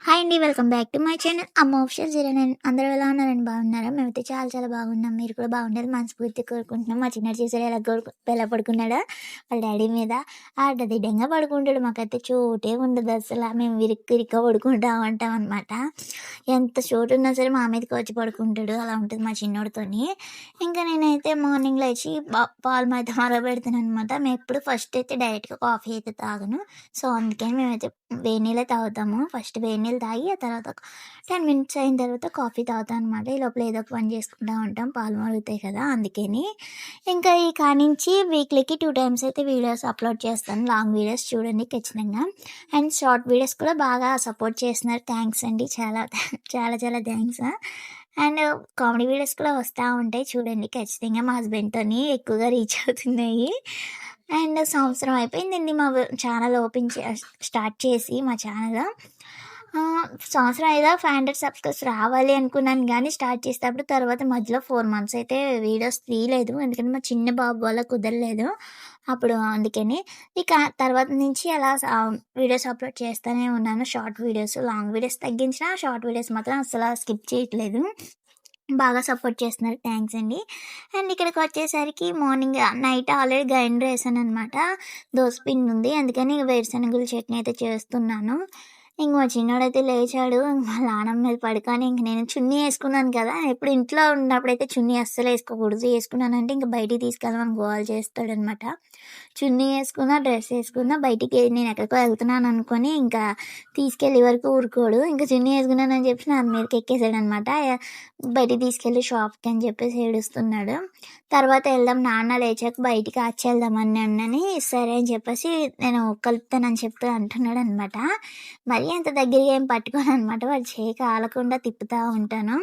Hi అండి. Welcome back to my channel అమ్మ official 09. అందరూ ఎలా ఉన్నారండి? బాగున్నారా? మేమైతే చాలా చాలా బాగున్నాం. మీరు కూడా బాగుండాలని మనస్ఫూర్తిగా కోరుకుంటున్నాం. మా చిన్నాడు చూసారా ఎలా పడుకున్నాడా వాళ్ళ డాడీ మీద. అడ్డదిడ్డంగా పడుకుంటాడు. మాకైతే చోటే ఉండదు అసలు. మేము ఇరుక్కు పడుకుంటా ఉంటాం అనమాట. ఎంత చోటు ఉన్నా సరే మా మీదకి వచ్చి పడుకుంటాడు. అలా ఉంటుంది మా చిన్నోడితోని. ఇంకా నేనైతే మార్నింగ్ లేచి పాలు అయితే మరగబెడతాను అనమాట. మేము ఎప్పుడు ఫస్ట్ అయితే డైరెక్ట్గా కాఫీ అయితే తాగను. సో అందుకని మేమైతే వేడి నీళ్ళే తాగుతాము. ఫస్ట్ వేడి నీళ్ళు తాగి ఆ తర్వాత 10 మినిట్స్ అయిన తర్వాత కాఫీ తాగుతాం అనమాట. ఈ లోపల ఏదో ఒక పని చేసుకుంటా ఉంటాం. పాలు మరుగుతాయి కదా అందుకని. ఇంకా ఈ కానించి వీక్లీకి 2 టైమ్స్ అయితే వీడియోస్ అప్లోడ్ చేస్తాను. లాంగ్ వీడియోస్ చూడండి ఖచ్చితంగా. అండ్ షార్ట్ వీడియోస్ కూడా బాగా సపోర్ట్ చేస్తున్నారు. థ్యాంక్స్ అండి. చాలా చాలా చాలా థ్యాంక్స్. అండ్ కామెడీ వీడియోస్ కూడా వస్తూ ఉంటాయి చూడండి ఖచ్చితంగా. మా హస్బెండ్తోని ఎక్కువగా రీచ్ అవుతున్నాయి. అండ్ సంవత్సరం అయిపోయిందండి మా ఛానల్ స్టార్ట్ చేసి మా ఛానల్. సంవత్సరం అయిదా 500 సబ్స్క్రైబ్స్ రావాలి అనుకున్నాను కానీ స్టార్ట్ చేసేటప్పుడు తర్వాత మధ్యలో 4 మంత్స్ అయితే వీడియోస్ తీయలేదు. ఎందుకంటే మా చిన్న బాబు వల్ల కుదరలేదు. అప్పుడు అందుకని ఇక తర్వాత నుంచి అలా వీడియోస్ అప్లోడ్ చేస్తూనే ఉన్నాను. షార్ట్ వీడియోస్, లాంగ్ వీడియోస్ తగ్గించిన షార్ట్ వీడియోస్ మాత్రం అసలు స్కిప్ చేయట్లేదు. బాగా సపోర్ట్ చేస్తున్నారు. థ్యాంక్స్ అండి. అండ్ ఇక్కడికి వచ్చేసరికి మార్నింగ్ నైట్ ఆల్రెడీ గ్రైండర్ వేసాననమాట. దోస పిండి ఉంది. అందుకని వేరుశనగల చట్నీ అయితే చేస్తున్నాను. ఇంక మా చిన్నోడైతే లేచాడు. వాళ్ళ నాన్నమ్మ మీద పడుకొని ఇంక నేను చున్నీ వేసుకున్నాను కదా! ఎప్పుడు ఇంట్లో ఉన్నప్పుడైతే చున్నీ అస్సలు వేసుకోకూడదు. వేసుకున్నానంటే ఇంక బయటికి తీసుకెళ్ళమని గోల చేస్తాడనమాట. చున్నీ వేసుకున్నా, డ్రెస్ వేసుకున్నా బయటికి నేను ఎక్కడికో వెళ్తున్నాను అనుకొని ఇంకా తీసుకెళ్ళే వరకు ఊరుకోడు. ఇంకా చున్నీ వేసుకున్నానని చెప్పి నా మీదకి ఎక్కేసాడనమాట. బయటికి తీసుకెళ్ళి షాప్‌కి అని చెప్పేసి ఏడుస్తున్నాడు. తర్వాత వెళ్దాం నాన్న లేచాక బయటికి వెళ్దామని అన్నని సరే అని చెప్పేసి నేను కలుపుతానని చెప్పి అంటున్నాడనమాట. మరీ అంత దగ్గరగా ఏం పట్టుకోననమాట. వాడి చెయ్యి కాలకుండా తిప్పుతా ఉంటాను.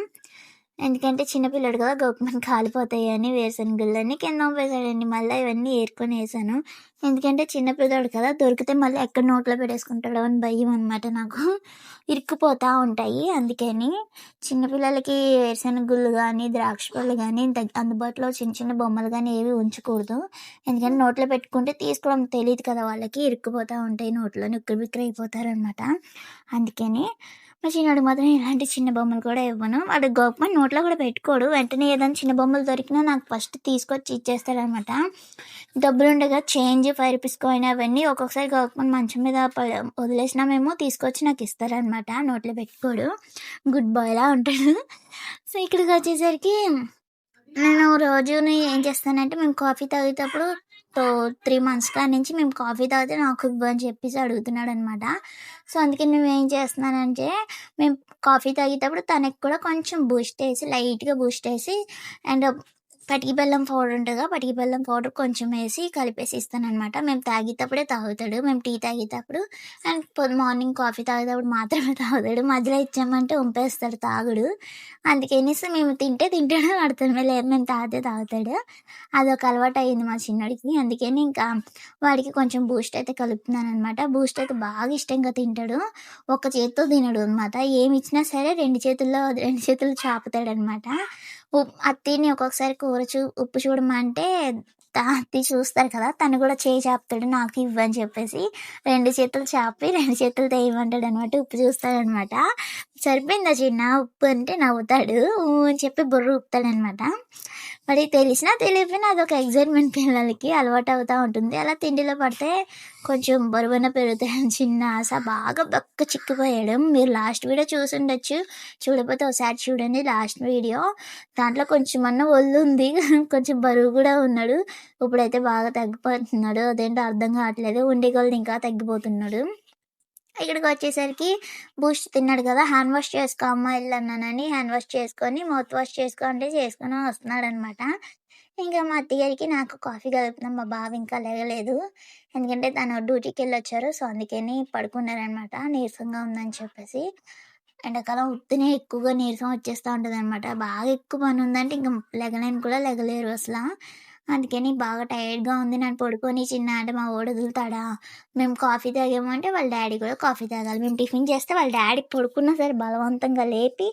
ఎందుకంటే చిన్న పిల్లోడు కదా గోకుమని కాలిపోతాయని వేరుశనగుళ్ళన్నీ కింద పంపేసాడండి. మళ్ళీ ఇవన్నీ ఏరుకొని వేసాను. ఎందుకంటే చిన్న పిల్లోడు కదా దొరికితే మళ్ళీ ఎక్కడ నోట్లో పెట్టేసుకుంటాడో అని భయం అనమాట నాకు. ఇరుక్కుపోతా ఉంటాయి. అందుకని చిన్నపిల్లలకి వేరుశనగ గుళ్ళు కానీ, ద్రాక్ష పళ్ళు కానీ అందుబాటులో చిన్న చిన్న బొమ్మలు కానీ ఏవి ఉంచకూడదు. ఎందుకంటే నోట్లో పెట్టుకుంటే తీసుకోవడం తెలియదు కదా వాళ్ళకి. ఇరుక్కుపోతూ ఉంటాయి నోట్లోని ఉక్కిరిబిక్కిరి అయిపోతారనమాట. అందుకని మా చిన్నోడికి మాత్రం ఎలాంటి చిన్న బొమ్మలు కూడా ఇవ్వను. వాడు గోపమని నోట్లో కూడా పెట్టుకోడు. వెంటనే ఏదైనా చిన్న బొమ్మలు దొరికినా నాకు ఫస్ట్ తీసుకొచ్చి ఇచ్చేస్తాడనమాట. డబ్బులుండగా చేంజ్ 5 రూపీస్ కాయిన్ అవన్నీ ఒక్కొక్కసారి గోపమని మంచం మీద వదిలేసినా మేము తీసుకొచ్చి నాకు ఇస్తారనమాట. నోట్లో పెట్టుకోడు. గుడ్ బాయ్‌లా ఉంటాడు. సో ఇక్కడికి వచ్చేసరికి నేను రోజుని ఏం చేస్తానంటే మేము కాఫీ తాగేటప్పుడు 3 మంత్స్ కాడ్నుంచి మేము కాఫీ తాగితే నాకు ఇవ్వు అని చెప్పేసి అడుగుతున్నాడనమాట. సో అందుకని నేనేం చేస్తున్నానంటే మేము కాఫీ తాగేటప్పుడు తనకి కూడా కొంచెం బూస్ట్ ఏసి లైట్‌గా బూస్ట్ ఏసి అండ్ పటికి బెల్లం పౌడర్ ఉంటదిగా, పటికి బెల్లం పౌడర్ కొంచెం ఏసి కలిపేసి ఇస్తాననమాట. మేము తాగేటప్పుడే తాగుతాడు. మేము టీ తాగేటప్పుడు అండ్ మార్నింగ్ కాఫీ తాగేటప్పుడు మాత్రమే తాగుతాడు. మధ్యలో ఇచ్చామంటే వంపేస్తాడు తాగడు. అందుకనేసి మేము తింటాడు వాడు లేదు మేము తాగితే తాగుతాడు. అదొక అలవాటయింది మా చిన్నోడికి. అందుకని ఇంకా వాడికి కొంచెం బూస్ట్ అయితే కలుపుతున్నాననమాట. బూస్ట్ అయితే బాగా ఇష్టంగా తింటాడు. ఒక్క చేత్తో తినడు అనమాట. ఏమిచ్చినా సరే 2 చేతులు చాపుతాడనమాట. అది తిని ఒక్కొక్కసారి కూర ఉప్పు చూడమంటే అత్తి చూస్తారు కదా! తను కూడా చేయి చాపుతాడు నాకు ఇవ్వని చెప్పేసి. 2 చేతులు చాపి 2 చేతులతో ఏయమంటాడనమాట. ఉప్పు చూస్తాడనమాట. సరిపోయిందా చిన్న ఉప్పు అంటే నవ్వుతాడు. ఊ అని చెప్పి బుర్ర ఊపుతాడనమాట. వాడికి తెలిసినా తెలియకపోయినా అదొక ఎక్సైట్‌మెంట్ పిల్లలకి అలవాటవుతా ఉంటుంది. అలా తిండిలో పడితే కొంచెం బరువైనా పెరుగుతాయని చిన్న ఆశ. బాగా బక్క చిక్కిపోయాడు. మీరు లాస్ట్ వీడియో చూసుండొచ్చు. చూడకపోతే ఒకసారి చూడండి లాస్ట్ వీడియో. దాంట్లో కొంచెమన్నా ఒళ్ళుంది. కొంచెం బరువు కూడా ఉన్నాడు. ఇప్పుడైతే బాగా తగ్గిపోతున్నాడు. అదేంటో అర్థం కావట్లేదు. ఉండే కొలది ఇంకా తగ్గిపోతున్నాడు. ఇక్కడికొచ్చేసరికి బూస్ట్ తిన్నాడు కదా! హ్యాండ్ వాష్ చేసుకో అమ్మ ఎళ్ళన్నానని హ్యాండ్ వాష్ చేసుకొని, మౌత్ వాష్ చేసుకో అంటే చేసుకొని వస్తున్నాడనమాట. ఇంకా మా అత్తయ్యకి నాకు కాఫీ కలుపుతున్నాం. మా బావ ఇంకా లెగలేదు. ఎందుకంటే తను డ్యూటీకెళ్ళొచ్చారు. సో, అందుకని పడుకున్నారనమాట. నీరసంగా ఉందని చెప్పేసి. ఎండాకాలం ఉత్తినే ఎక్కువగా నీరసం వచ్చేస్తా ఉంటదనమాట. బాగా ఎక్కువ పనుందంటే ఇంక లెగలేను కూడా లెగలేరు అసల. అందుకని బాగా టైర్డ్‌గా ఉంది. నన్ను పడుకోని చిన్న అంటే మా వోడు వదులుతాడా? మేము కాఫీ తాగామంటే వాళ్ళ డ్యాడీ కూడా కాఫీ తాగాలి. మేము టిఫిన్ చేస్తే వాళ్ళ డ్యాడీ పడుకున్నా సరే బలవంతంగా లేపి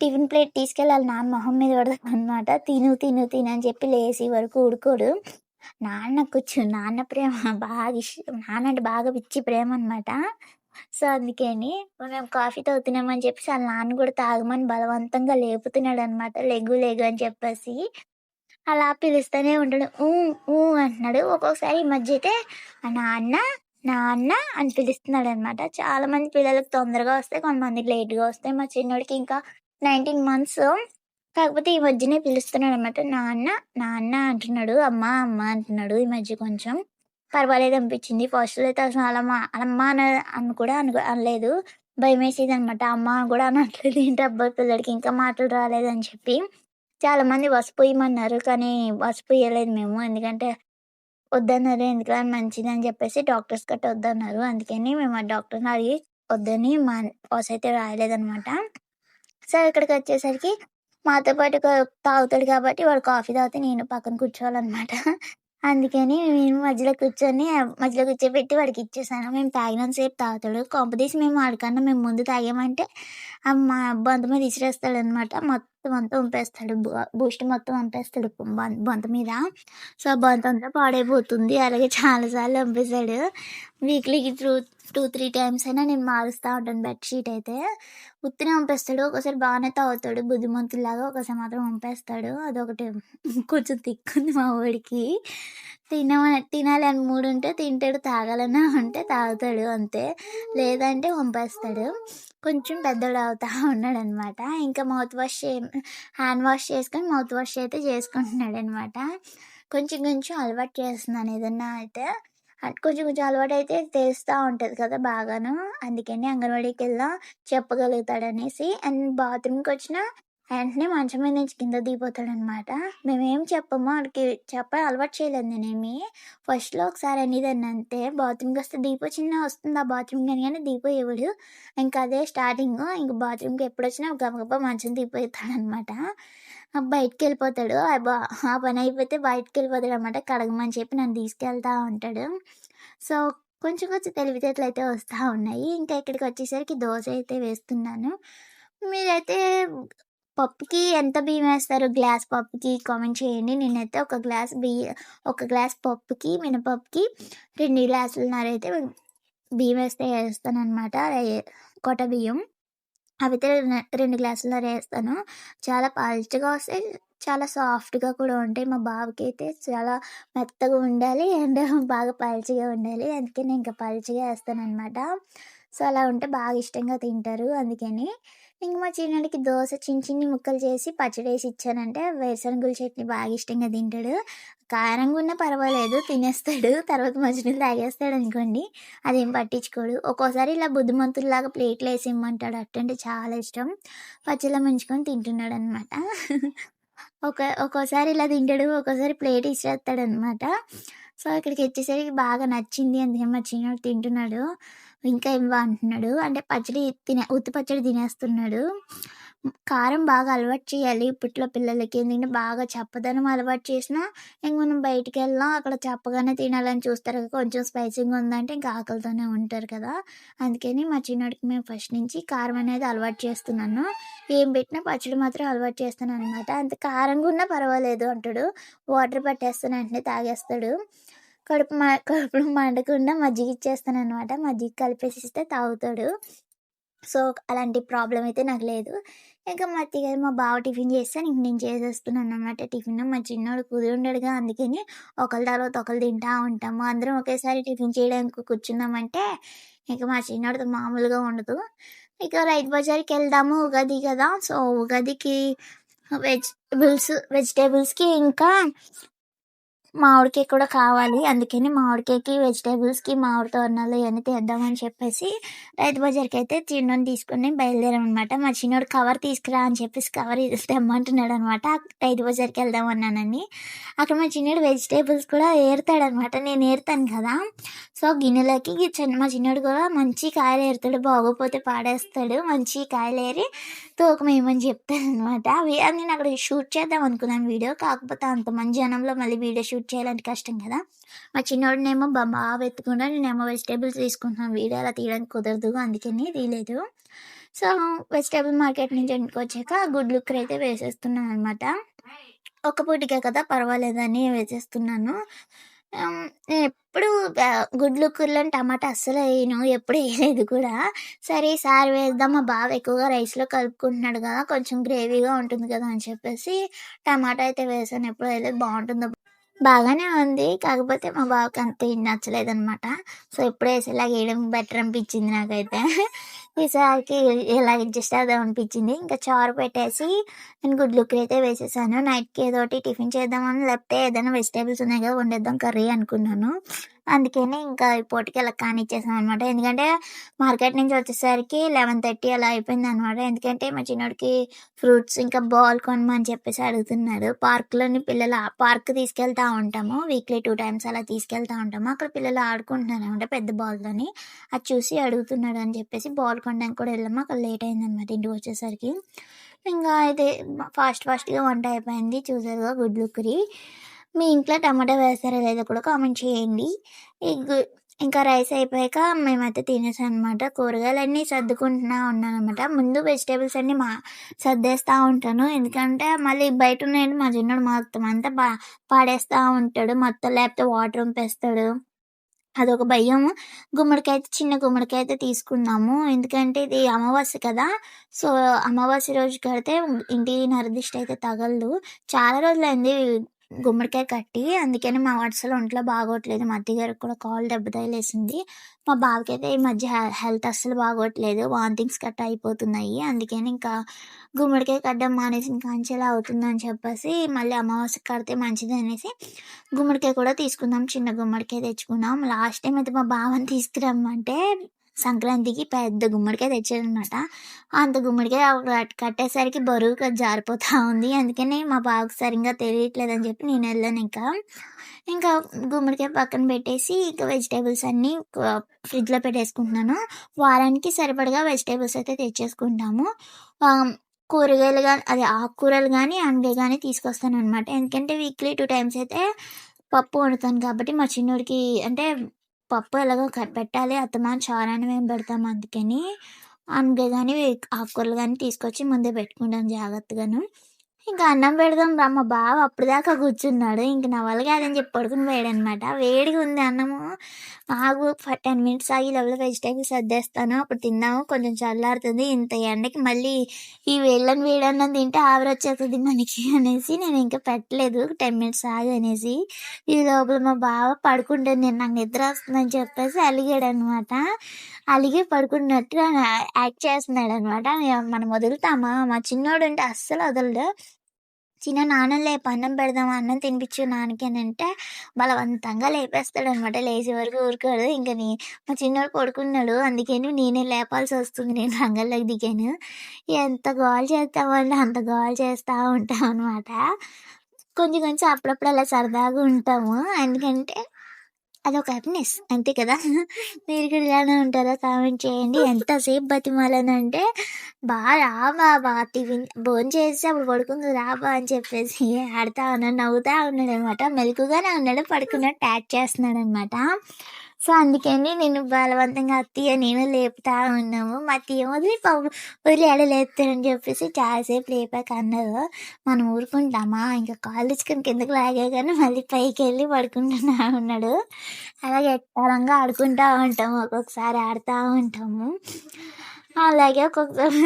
టిఫిన్ ప్లేట్ తీసుకెళ్ళి ఆళ్ళ నాన్న మొహం మీద పెడతాడనమాట. తిను, తిను, తిను అని చెప్పి లేసి వరకు ఊరుకోడు. నాన్న ప్రేమ బాగా నాన్న అంటే బాగా పిచ్చి ప్రేమనమాట. సో, అందుకని మేము కాఫీ తాగుతున్నామని చెప్పేసి ఆళ్ళ నాన్న గూడా తాగమని బలవంతంగా లేపుతున్నాడనమాట. లెగు లెగు అని చెప్పేసి. అలా పిలుస్తూనే ఉంటాడు. అంటున్నాడు. ఒక్కొక్కసారి ఈ మధ్య అయితే నాన్న, నాన్న అని పిలుస్తున్నాడనమాట. చాలామంది పిల్లలకి తొందరగా వస్తాయి. కొంతమందికి లేట్‌గా వస్తాయి. మా చిన్నోడికి ఇంకా 19 మంత్స్. కాకపోతే ఈ మధ్యనే పిలుస్తున్నాడనమాట. నాన్న, నాన్న అంటున్నాడు. అమ్మ, అమ్మ అంటున్నాడు ఈ మధ్య కొంచెం. పర్వాలేదనిపించింది. ఫస్ట్‌లో అయితే అసలు అలమ్మ అని కూడా అనలేదు. భయమేసేదనమాట. అమ్మ అని కూడా అనట్లేదు. ఏంటబ్బా పిల్లోడికి ఇంకా మాటలు రాలేదని చెప్పి. చాలామంది వసపోయమన్నారు. కానీ వసపోయలేదు మేము. ఎందుకంటే వద్దన్నారు. ఎందుకురా మంచిదని చెప్పేసి డాక్టర్స్ గట్టా వద్దన్నారు. అందుకని మేము ఆ డాక్టర్‌ని అడిగి వద్దని పాస్ అయితే రాయలేదనమాట. సో, ఇక్కడికొచ్చేసరికి మాతో పాటు తాగుతాడు కాబట్టి వాడు కాఫీ తాగితే నేను పక్కన కూర్చోవాలనమాట. అందుకని నేను మధ్యలో కూర్చోబెట్టి వాడికిచ్చేసాను. మేము తాగినంత సేపు తాగుతాడు. కొంపదీసి ఆడికన్నా మేము ముందు తాగామంటే మా బొంత మీద ఇసిరేస్తాడనమాట. మొత్తం అంతా వంపేస్తాడు. బూస్ట్ మొత్తం వంపేస్తాడు బొంత మీద. సో, ఆ బొంతంతా పాడైపోతుంది. అలాగే చాలా సార్లు వంపేసాడు. వీక్లీకి 2, 3 టైమ్స్ అయినా నేను మారుస్తా ఉంటాను బెడ్‌షీట్ అయితే. ఉత్తినే వంపేస్తాడు. ఒక్కోసారి బాగానే తాగుతాడు బుద్ధిమంతుడిలాగా. ఒక్కోసారి మాత్రం వంపేస్తాడు. అదొకటి కొంచెం తిక్కుంది మా వోడికి. తినాలి అని మూడుంటే తింటాడు. తాగాలన్నా అంటే తాగుతాడు అంతే. లేదంటే వంపేస్తాడు. కొంచెం పెద్దోడు అవుతా ఉన్నాడనమాట. ఇంకా హ్యాండ్ వాష్ చేసుకొని మౌత్ వాష్ అయితే చేసుకుంటున్నాడనమాట. కొంచెం కొంచెం అలవాటు చేస్తున్నాను ఏదన్నా అయితే. కొంచెం కొంచెం అలవాటైతే తెలుస్తా ఉంటది కదా బాగాను. అందుకని అంగన్వాడీకెళ్ళినా చెప్పగలుగుతాడనేసి. అండ్ బాత్రూమ్‌కొచ్చినా వెంటనే మంచం మీద నుంచి కిందకి దిగిపోతాడనమాట. మేమేం చెప్పము. ఆడికి అలవాటు చేయలేదు నేనేమి. ఫస్ట్‌లో ఒకసారి అనేదాన్ని అంతే. బాత్రూమ్‌కొస్తే దీపు చిన్న వస్తుందా బాత్రూమ్‌కి అనగానే దీపు ఇవ్వడు. ఇంకా అదే స్టార్టింగు. ఇంక బాత్రూమ్‌కి ఎప్పుడొచ్చినా గబగబా మంచం దిగిపోతాడనమాట. బయటికెళ్ళిపోతాడు. ఆ పని అయిపోతే బయటికెళ్ళిపోతాడనమాట. కడగమని చెప్పి నన్ను తీసుకెళ్తా ఉంటాడు. సో, కొంచెం కొంచెం తెలివితేటలయితే వస్తా ఉన్నాయి. ఇంకా ఇక్కడికొచ్చేసరికి దోస అయితే వేస్తున్నాను. మీరైతే పప్పుకి ఎంత బియ్యమేస్తారు? గ్లాస్ పప్పుకి కామెంట్ చేయండి. నేనైతే ఒక గ్లాస్ పప్పుకి, మినపప్పుకి 2 గ్లాసులన్నర అయితే బియ్యమేస్తే ఏస్తాననమాట. కొట బియ్యం. అవైతే 2 గ్లాసులన్నర ఏస్తాను. చాలా పల్చగా వస్తాయి. చాలా సాఫ్ట్‌గా కూడా ఉంటాయి. మా బావకైతే చాలా మెత్తగా ఉండాలి. అండ్ బాగా పల్చగా ఉండాలి. అందుకే నేను ఇంకా పల్చగా ఏస్తాననమాట. సో, అలా ఉంటే బాగా ఇష్టంగా తింటారు అందుకని. ఇంక మా చిన్నోడికి దోస చిన్ని చిన్ని ముక్కలు చేసి పచ్చడేసి ఇచ్చానంటే వేరుశనగుల చట్నీ బాగా ఇష్టంగా తింటాడు. కారంగా ఉన్నా పర్వాలేదు తినేస్తాడు. తర్వాత మంచినీళ్ళు తాగేస్తాడనుకోండి అదేం పట్టించుకోడు. ఒక్కోసారి ఇలా బుద్ధిమంతుల్లాగా ప్లేట్‌లో ఏసి ఇమ్మంటాడు. అట్టంటే చాలా ఇష్టం. పచ్చడిలో ముంచుకొని తింటున్నాడనమాట. ఒక్కోసారి ఇలా తింటాడు. ఒక్కోసారి ప్లేట్ ఇసిరేస్తాడనమాట. సో, ఇక్కడికొచ్చేసరికి బాగా నచ్చింది. అందుకని మా చిన్నోడు తింటున్నాడు. ఇంకా ఇవ్వ అంటున్నాడు. అంటే ఉత్తి పచ్చడి తినేస్తున్నాడు. కారం బాగా అలవాటు చేయాలి ఇప్పట్లో పిల్లలకి. ఎందుకంటే బాగా చప్పదనం అలవాటు చేసినా ఇంక మనం బయటికెళ్ళినా అక్కడ చప్పగానే తినాలని చూస్తారు. కొంచెం స్పైసీగా ఉందంటే ఇంకా ఆకలితోనే ఉంటారు కదా! అందుకని మా చిన్నోడికి మేము ఫస్ట్ నుంచి కారం అనేది అలవాటు చేస్తున్నాను. ఏం పెట్టినా పచ్చడి మాత్రం అలవాటు చేస్తాననమాట. అంత కారంగా ఉన్నా పర్వాలేదు అంటాడు. వాటర్ పట్టేస్తాను వెంటనే తాగేస్తాడు. కడుపులో మండకుండా మజ్జిగ ఇచ్చేస్తాననమాట. మజ్జిగ కలిపేసిస్తే తాగుతాడు. సో, అలాంటి ప్రాబ్లమ్ అయితే నాకు లేదు. ఇంకా మా బావ టిఫిన్ చేస్తే ఇంక నేను చేసేస్తున్నాననమాట టిఫిన్. మా చిన్నోడు కుదురుండడుగా అందుకని ఒకళ్ళ తర్వాత ఒకళ్ళు తింటా ఉంటాము. అందరం ఒకేసారి టిఫిన్ చేయడానికి కూర్చున్నామంటే ఇక మా చిన్నోడితో మామూలుగా ఉండదు. ఇక రైతు బజార్‌కెళ్దాము ఉగాది కదా! సో, ఉగాదికి వెజిటబుల్స్‌కి ఇంకా మామిడికాయ కూడా కావాలి. అందుకని మామిడికాయకి, వెజిటబుల్స్‌కి మామిడి తోరణాలు ఇయన్నీ తెద్దామని చెప్పేసి రైతు బజార్‌కైతే చిన్నోడిని తీసుకొని బయలుదేరామనమాట. మా చిన్నోడు కవర్ తీసుకురా అని చెప్పేసి కవర్ తెమ్మంటున్నాడనమాట. రైతు బజార్‌కెళ్దాం అన్నానని. అక్కడ మా చిన్నోడు వెజిటబుల్స్ కూడా ఏరుతాడనమాట. నేను ఏరుతాను కదా! సో, గిన్నెలోకి మా చిన్నోడు కూడా మంచి కాయలు ఏరుతాడు. బాగోపోతే పాడేస్తాడు. మంచి కాయలేరి తూకమేయమని చెప్తాడనమాట. అది నేను అక్కడ షూట్ చేద్దాం అనుకున్నాను వీడియో. కాకపోతే అంతమంది జనంలో మళ్ళీ వీడియో షూట్ చేయాలంటే కష్టం కదా! మా చిన్నోడినేమో బావ ఎత్తుకుంటా నేనేమో వెజిటబుల్స్ తీసుకుంటున్నాను. వీడియో అలా తీయడానికి కుదరదు. అందుకని తీయలేదు. సో, వెజిటబుల్ మార్కెట్ నుంచి ఇంటికొచ్చాక గుడ్లు ఉక్కరైతే వేసేస్తున్నాననమాట. ఒక్క పూటకే కదా పర్వాలేదని వేసేస్తున్నాను. నేనెప్పుడూ గుడ్లు, కూరలోని టమాటా అస్సలెయను. ఎప్పుడు ఎయలేదు కూడా. సరే ఈసారి వేద్దాం మా బావ ఎక్కువగా రైస్‌లో కలుపుకుంటున్నాడు గదా! కొంచెం గ్రేవీగా ఉంటుంది కదా! అని చెప్పేసి టమాటా అయితే వేశాను. ఎప్పుడు ఎయలేదు బావుంటుందో బాగానే ఉంది. కాకపోతే మా బావకి అంత ఏం నచ్చలేదనమాట. సో, ఎప్పుడేసేలాగా ఎయడం బెటర్ అనిపిచ్చింది నాకైతే. ఈసారికి ఇలా అడ్జస్ట్ అవుదాం అనిపిచ్చింది. ఇంకా చారు పెట్టేసి నేను గుడ్లుక్కయితే వేసేసాను. నైట్‌కి ఏదోటి టిఫిన్ చేద్దామని లేకపోతే ఏదైనా వెజిటబుల్స్ ఉన్నాయి కదా! వండేద్దాం కర్రీ అనుకున్నాను. అందుకని ఇంకా ఈ పూటకి అలా కానిచ్చేసాననమాట. ఎందుకంటే మార్కెట్ నుంచి వచ్చేసరికి 11:30 అలా అయిపోయిందనమాట. ఎందుకంటే మా చిన్నోడికి ఫ్రూట్స్ ఇంకా బాల్ కొనమని చెప్పేసి అడుగుతున్నాడు. పార్క్‌లోని పిల్లలు పార్క్‌కి తీసుకెళ్తా ఉంటాము. వీక్లీ 2 టైమ్స్ అలా తీసుకెళ్తా ఉంటాము. అక్కడ పిల్లలు ఆడుకుంటున్నారనమాట పెద్ద బాల్‌తోని. అది చూసి అడుగుతున్నాడని చెప్పేసి బాల్ కొనడానికి కూడా వెళ్ళాము. అక్కడ లేట్ అయిందనమాట ఇంటికొచ్చేసరికి. ఇంగా అయితే ఫాస్ట్‌గా వంట అయిపోయింది. చూసారుగా గుడ్లు కర్రీ. మీ ఇంట్లో టమాటా వేస్తారో లేదో కూడా కామెంట్ చేయండి. ఈ గు ఇంకా రైస్ అయిపోయాక మేమైతే తినేసామనమాట. కూరగాయలన్నీ సర్దుకుంటున్నా ఉన్నాననమాట. ముందు వెజిటబుల్స్ అన్నీ సర్దేస్తా ఉంటాను. ఎందుకంటే మళ్ళీ బయటున్నాయంటే మా చిన్నోడు మొత్తం అంతా పాడేస్తా ఉంటాడు. మొత్తం లేకపోతే వాటర్ వంపేస్తాడు. అదొక భయము. చిన్న గుమ్మడికాయ అయితే తీసుకున్నాము. ఎందుకంటే ఇది అమావాస్య కదా! సో, అమావాస్య రోజు కడితే ఇంటికి నరదిష్టి అయితే తగలదు. చాలా రోజులైంది గుమ్మడికాయ కట్టి. అందుకని మా అసలు ఒంట్లో బాగోట్లేదు. మా అత్తయ్య గారికి కూడా కాళ్ళు దెబ్బ తగిలేసింది. మా బావకైతే ఈ మధ్య హెల్త్ అస్సలు బాగోట్లేదు. వామిటింగ్స్ గట్టా అయిపోతున్నాయి. అందుకని ఇంకా గుమ్మడికాయ కట్టడం మానేసిన కాంచి ఇలా అవుతుందని చెప్పేసి మళ్ళీ అమావాస్యకి కడితే మంచిదనేసి గుమ్మడికాయ కూడా తీసుకుందాం. చిన్న గుమ్మడికాయ తెచ్చుకున్నాం. లాస్ట్ టైమ్ అయితే మా బావని తీసుకురమ్మంటే సంక్రాంతికి పెద్ద గుమ్మడికాయ తెచ్చాడనమాట. అంత గుమ్మడికాయ కట్టేసరికి బరువుగా జారిపోతా ఉంది. అందుకని మా బావకి సరింగా తెలియట్లేదని చెప్పి నేనెళ్ళానింకా. ఇంకా గుమ్మడికాయ పక్కన పెట్టేసి ఇక వెజిటబుల్స్ అన్నీ ఫ్రిడ్జ్‌లో పెట్టేసుకుంటున్నాను. వారానికి సరిపడగా వెజిటబుల్స్ అయితే తెచ్చేసుకుంటాము. ఆహ్, కూరగాయలు గాని అదే ఆకుకూరలు గానీ, అండే గానీ తీసుకొస్తాననమాట. ఎందుకంటే వీక్లీ 2 టైమ్స్ అయితే పప్పు వండుతాను కాబట్టి మా చిన్నోడికి అంటే పప్పు ఎలాగో పెట్టాలి. అత్తమాన చారన్నం ఏం పెడతాం అందుకని. అంతే గాని ఆకుకూరలు గాని తీసుకొచ్చి ముందే పెట్టుకుంటాను జాగ్రత్తగాను. ఇంకా అన్నం పెడదాం రా మా బావ అప్పటిదాకా కూర్చున్నాడు. ఇంక నా వల్ల కాదని చెప్పి పడుకొని పోయాడనమాట. వేడిగా ఉంది అన్నము. ఆగు 10 మినిట్స్ ఆగి లోపల వెజిటబుల్స్ సర్దేస్తాను. అప్పుడు తిందాము. కొంచెం చల్లారుతుంది. ఇంత ఎండకి మళ్ళీ ఈ వేళ్ళని వేడన్నం తింటే ఆవిరొచ్చేతది మనకి అనేసి నేను ఇంకా పెట్టలేదు. 10 మినిట్స్ ఆగు అనేసి. ఈ లోపల మా బావ పడుకుంటాను నేను నాకు నిద్ర వస్తుందని చెప్పేసి అలిగాడనమాట. అలిగి పడుకున్నట్టు యాక్ట్ చేస్తున్నాడనమాట. మనం వదులుతామా? మా చిన్నోడుంటే అస్సలు వదలడు. నాన్న లేపు అన్నం పెడదామా, అన్నం తినిపించు నాన్నకి అనంటే బలవంతంగా లేపేస్తాడనమాట. లేచే వరకు ఊరుకోడు. ఇంక మా చిన్నోడు పడుకున్నాడు. అందుకని నేనే లేపాల్సొస్తుంది. నేను రంగంలోకి దిగాను. ఎంత గోల చేస్తామంటే అంత గోల చేస్తా ఉంటామనమాట. కొంచెం అప్పుడప్పుడు అలా సరదాగా ఉంటాము. ఎందుకంటే అదొక హ్యాపీనెస్ అంతే కదా! మీరు కూడా ఇలానే ఉంటారా? కామెంట్ చేయండి. ఎంతసేపు బతిమాలానంటే, రాబా టిఫిన్ భోంచేసి అప్పుడు పడుకుందువు రాబా అని చెప్పేసి ఆడతా ఉన్నాను. నవ్వుతా ఉన్నాడనమాట. మెలకువగానే ఉన్నాడు. పడుకున్నట్టు యాక్ట్ చేస్తున్నాడనమాట. సో, అందుకని నేను బలవంతంగా అత్తయ్య, నేను లేపుతా ఉన్నాము. మా అత్తయ్య వదిలేయి ఆడే లేపుతాడని చెప్పేసి చాలా సేపు లేపాక అన్నారు. మనం ఊరుకుంటామా? ఇంకా కాళ్ళుచ్చుకొని కిందకి లాగాగానే మళ్ళీ పైకెళ్ళి పడుకుంటున్నా ఉన్నాడు. అలాగే ఎట్టారంగా ఆడుకుంటా ఉంటాము. ఒక్కొక్కసారి ఆడతా ఉంటాము. అలాగే ఒక్కొక్కసారి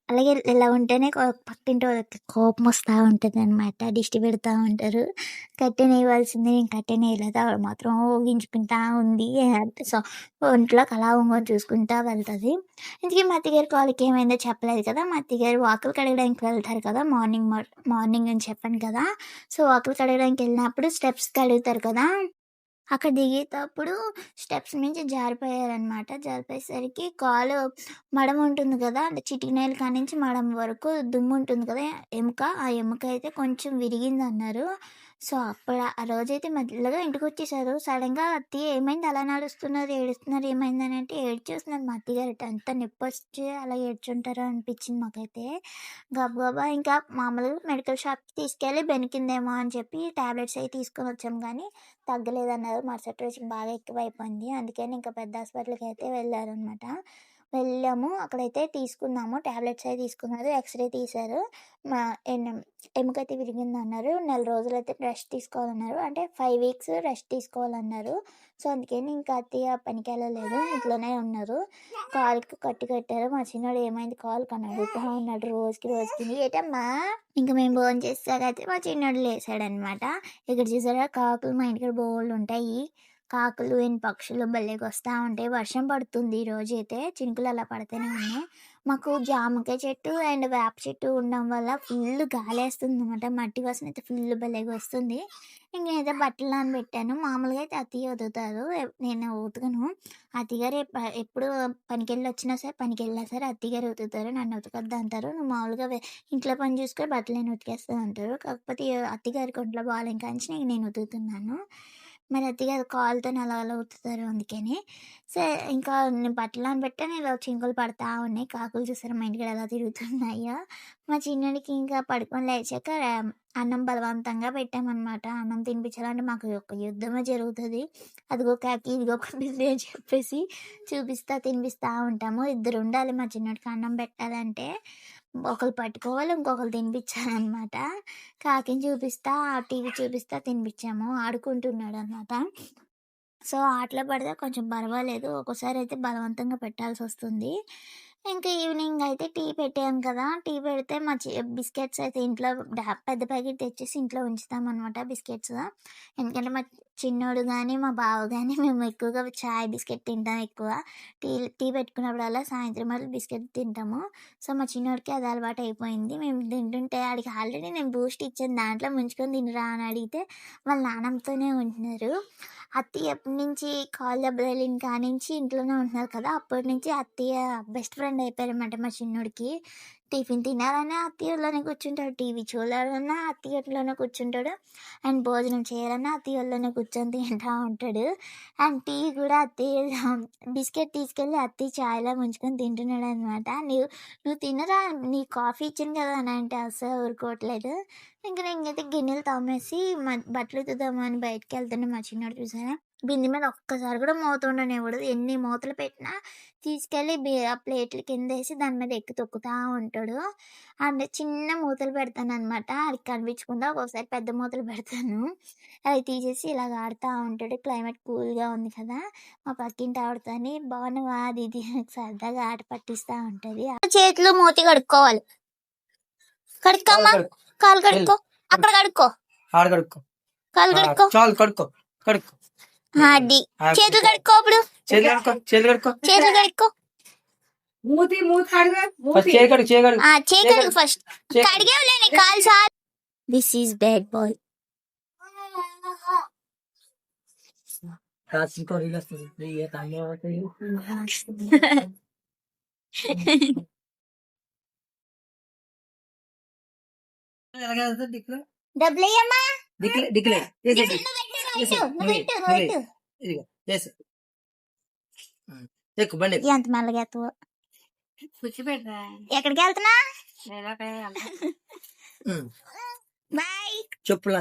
అలాగే ఇలా ఉంటేనే పక్కింటి వాళ్ళకి కోపమొస్తా ఉంటదనమాట. దిష్టి పెడతా ఉంటారు. కట్టెనేయవలసింది నేను కట్టెనేయలేదు. ఆవిడ మాత్రం ఊగించుకుంటా ఉంది. సో, ఒంట్లోకి అలా ఒంగోని చూసుకుంటా వెళ్తది. ఇంతకీ మా అత్తయ్యగారి కాళ్ళకి ఏమైందో చెప్పలేదు కదా! మా అత్తయ్యగారు వాకిలి కడగడానికి వెళ్తారు కదా! మార్నింగ్ అని చెప్పాను కదా! సో, వాకిలి కడగడానికి వెళ్ళినప్పుడు స్టెప్స్ కడుగుతారు కదా! అక్కడ దిగేటప్పుడు స్టెప్స్ నుంచి జారిపోయారనమాట. జారిపోయేసరికి కాలు మడమ ఉంటుంది గదా! అంటే చిటికినేలు కానించి మడమ వరకు దుమ్ముంటుంది కదా! ఎముక. ఆ ఎముక అయితే కొంచెం విరిగిందన్నారు. సో, ఆ రోజైతే మెల్లగా ఇంటికొచ్చేసారు. సడెన్‌గా "అత్తయ్య ఏమైంది అలా నడుస్తున్నారు, ఏడుస్తున్నారు ఏమైందని" అంటే ఏడ్చేస్తున్నారు మా అత్తయ్యగారట. అంత నొప్పొచ్చి అలా ఏడ్చుంటారో అనిపించింది మాకైతే. గబగబా ఇంకా మామూలుగా మెడికల్ షాప్‌కి తీసుకెళ్ళి బెణికిందేమో అని చెప్పి టాబ్లెట్స్ అయి తీసుకొనొచ్చాం గానీ తగ్గలేదన్నారు. మరుసటి రోజుకి బాగా ఎక్కువైపోయింది. అందుకని ఇంకా పెద్ద హాస్పిటల్‌కయితే వెళ్లారనమాట. వెళ్ళాము. అక్కడైతే తీసుకున్నాము. టాబ్లెట్స్ అయి తీసుకున్నారు. ఎక్స్‌రే తీశారు. మా ఎముకైతే విరిగిందన్నారు. నెల రోజులైతే రెస్ట్ తీసుకోవాలన్నారు. అంటే 5 వీక్స్ రెస్ట్ తీసుకోవాలన్నారు. సో, అందుకని ఇంకా అత్తయ్య పనికెళ్ళలేదు. ఇంట్లోనే ఉన్నారు. కాలుకి కట్టు కట్టారు. మా చిన్నోడు ఏమైంది కాలుకి అని అడుగుతా ఉన్నాడు రోజుకి రోజుకి. ఏటమ్మా? ఇంక మేము భోంచేసాకైతే మా చిన్నోడు లేసాడనమాట. ఇక్కడ చూసారా కాకులు మా ఇంటికాడ బోలెడుంటాయి. కాకులు, పక్షులు భలేగొస్తా ఉంటాయి. వర్షం పడుతుంది ఈరోజైతే. చినుకులు అలా పడతానే ఉన్నాయి. మాకు జామకాయ చెట్టు అండ్ వేప చెట్టు ఉండడం వల్ల ఫుల్ గాలేస్తుందనమాట. మట్టి వాసన అయితే ఫుల్ భలేగా వస్తుంది. ఇంక నేనైతే బట్టలు నానబెట్టాను. మామూలుగా అయితే అత్తయ్య ఉతుకుతారు. నేను ఉతకను. అత్తయ్యగారు ఎప్పుడు పనికెళ్ళి వచ్చినా సరే అత్తయ్యగారు ఉతుకుతారు. నన్ను ఉతకద్దు అంటారు. నువ్వు మామూలుగా ఇంట్లో పని చూసుకొని బట్టలు నేను ఉతికేస్తాను అంటారు. కాకపోతే అత్తయ్యగారికి ఒంట్లో బాగాలేని కాంచి నేను ఉతుకుతున్నాను. మరి అత్తయ్యగారు కాలుతోని అలా అలా ఉతుకుతారు అందుకని. ఇంకా నేను బట్టలు నానబెట్టాను. ఇలా చినుకులు పడతా ఉన్నాయి. కాకులు చూసారా మా ఇంటికాడ ఎలా తిరుగుతున్నాయో. మా చిన్నోడికి ఇంకా పడుకొని లేచాక అన్నం బలవంతంగా పెట్టామనమాట. అన్నం తినిపించాలంటే మాకు ఒక యుద్ధమే జరుగుతది. అదిగో కాకి, ఇదిగో పంది అని చెప్పేసి తినిపిస్తా ఉంటాము. ఇద్దరుండాలి మా చిన్నోడికి అన్నం పెట్టాలంటే. ఒకళ్ళు పట్టుకోవాలి, ఇంకొకళ్ళు తినిపించాలనమాట. కాకిని చూపిస్తా, టీవీ చూపిస్తా తినిపించాము. ఆడుకుంటున్నాడనమాట. సో, ఆటలో పడితే కొంచెం పర్వాలేదు. ఒక్కోసారి అయితే బలవంతంగా పెట్టాల్సొస్తుంది. ఇంకా ఈవినింగ్ అయితే టీ పెట్టాను కదా! టీ పెడితే మా బిస్కెట్స్ అయితే ఇంట్లో పెద్ద ప్యాకెట్ తెచ్చేసి ఇంట్లో ఉంచుతామనమాట బిస్కెట్స్. ఎందుకంటే మా చిన్నోడు గానీ, మా బావ గానీ మేము ఎక్కువగా చాయ్, బిస్కెట్ తింటాం ఎక్కువ. టీ టీ పెట్టుకున్నప్పుడల్లా సాయంత్రం మళ్ళీ బిస్కెట్ తింటాము. సో, మా చిన్నోడికి అది అలవాటయిపోయింది. మేము తింటుంటే ఆడికి ఆల్రెడీ నేను బూస్ట్ ఇచ్చాను. దాంట్లో ముంచుకొని తినరా అని అడిగితే వాళ్ళ నాన్నమ్మతోనే ఉంటున్నారు. అత్తయ్య ఎప్పటినుంచి కాళ్ళు దెబ్బ కానించి ఇంట్లోనే ఉంటున్నారు కదా! అప్పటి నుంచి అత్తయ్య బెస్ట్ ఫ్రెండ్ అయిపోయారనమాట మా చిన్నోడికి. టిఫిన్ తినాలన్నా అత్తయ్య ఒళ్ళోనే కూర్చుంటాడు. టీవీ చూడాలన్నా అత్తయ్య ఒళ్ళోనే కూర్చుంటాడు. అండ్ భోజనం చేయాలన్నా అత్తయ్య ఒళ్ళోనే కూర్చొని తింటా ఉంటాడు. అండ్ టీ కూడా అత్తయ్య బిస్కెట్ తీసుకెళ్ళి అత్తయ్య చాయ్‌లో ముంచుకొని తింటున్నాడనమాట. నువ్వు తినరా నీ కాఫీ ఇచ్చాను కదా! అని అంటే అస్సలు ఊరుకోవట్లేదు. నేనైతే గిన్నెలు తోమేసి బట్టలు ఉతుకుదామని బయటికెళ్తుంటే మా చిన్నోడు చూసారా బిందె మీద ఒక్కసారి కూడా మూత ఉండనివ్వడు. ఎన్ని మూతలు పెట్టినా తీసుకెళ్ళి ఆ ప్లేట్లు కిందేసి దాని మీద ఎక్కి తొక్కుతా ఉంటాడు. అండ్ చిన్న మూతలు పెడతాననమాట. ఆడికి కనిపించకుండా ఒక్కోసారి పెద్ద మూతలు పెడతాను. అవి తీసేసి ఇలాగ ఆడుతా ఉంటాడు. క్లైమేట్ కూల్‌గా ఉంది కదా! మా పక్కింటి ఆవిడతోని బాగున్నావా అది ఇది సరదాగా ఆట పట్టిస్తా ఉంటది. చేతులు మూతి కడుక్కోవాలి. కడుక్కోమ్మా. కాలు కడుక్కో. అక్కడ కడుక్కో. ఆడ కడుక్కో. కాలు కడుక్కో. చాలు కడుక్కో. కడుక్కో. అది చేతులు కడుక్కో. ఇప్పుడు చేతులు కడుక్కో. చేతులు కడుక్కో. చేతులు కడుక్కో. మూతి మూతి కడుగు. ఫస్ట్ చేయి కడుగు. చేయి కడుగు. చేయి కడుగు ఫస్ట్. కడిగేవులే నీ కాలు చాలు. This is bad boy. రాసి కొరిగి వస్తుంది. ఏ తాగే అవుతాయి. డబ్బులయ్యమ్మా. డిక్లే డిక్లే. ఇదిగో ఇదిగో చేసు. ఎక్కు బండి. ఎంత మెల్లగా ఎత్తువో. ఎక్కడికి వెళ్తున్నా? బాయ్. చెప్పులు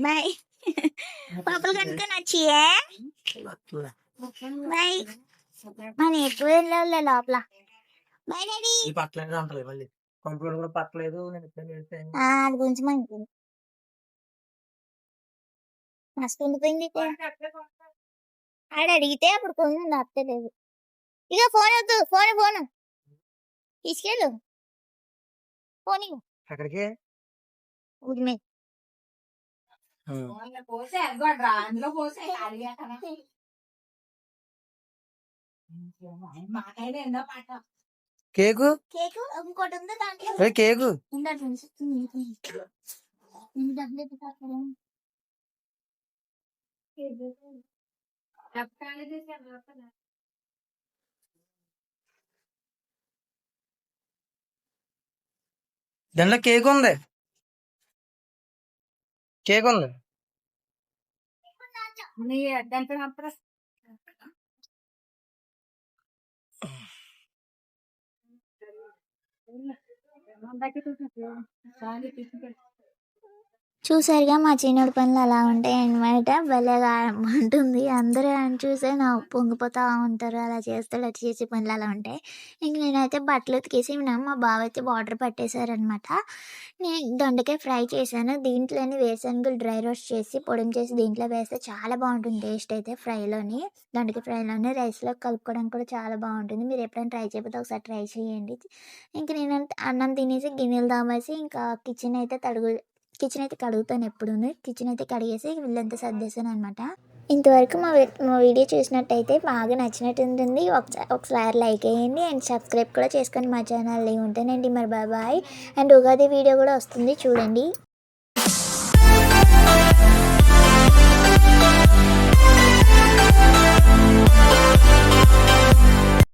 బాయ్. పాపలు కనుక్కొని వచ్చియే. బాయ్. మన ఎక్కువ వెళ్ళలే లోపల. Bye daddy. ఈ పట్టలేదు అంటలే మళ్ళీ కంప్యూటర్ కూడా పట్టలేదు. అది కొంచెం మంచిది. మస్తు ఉండిపోయింది. ఆడ అడిగితే అప్పుడు కొంచెం తప్పలేదు. ఇక ఫోన్ వద్దు. ఫోన్ తీసుకెళ్ళు. ఫోన్ అక్కడికి ఊరి మీద కేకు కేకు ఇంకోటి ఉంది దాంట్లో కేకు దాంట్లో కేక్ ఉంది. చూసారుగా మా చిన్నోడి పనులు అలా ఉంటాయి అన్నమాట. భలేగా ఉంటుంది. అందరూ ఆయన చూసే పొంగిపోతా ఉంటారు. అలా చేస్తాడు, అటు చేసే పనులు అలా ఉంటాయి. ఇంక నేనైతే బట్టలు ఉతికేసి మా బావ అయితే వాటర్ పట్టేశారనమాట. నేను దొండకాయ ఫ్రై చేశాను. దీంట్లోని వేరుశనగలు డ్రై రోస్ట్ చేసి పొడిని చేసి దీంట్లో వేస్తే చాలా బాగుంటుంది టేస్ట్ అయితే ఫ్రైలోని. దొండకాయ ఫ్రైలోని రైస్లో కలుపుకోవడానికి కూడా చాలా బాగుంటుంది. మీరు ఎప్పుడైనా ట్రై చేయకపోతే ఒకసారి ట్రై చేయండి. ఇంక నేను అన్నం తినేసి గిన్నెలు తోమేసి ఇంకా కిచెన్ అయితే కడుగుతాను ఎప్పుడూను. కిచెన్ అయితే కడిగేసి ఇల్లంతా సర్దేశాననమాట. ఇంతవరకు మా వీడియో చూసినట్టయితే బాగా నచ్చినట్టుంటుంది. ఒకసారి లైక్ వేయండి అండ్ సబ్స్క్రైబ్ కూడా చేసుకొని మా ఛానల్ని. ఉంటానండి మరి, బాయ్. అండ్ ఉగాది వీడియో కూడా వస్తుంది చూడండి.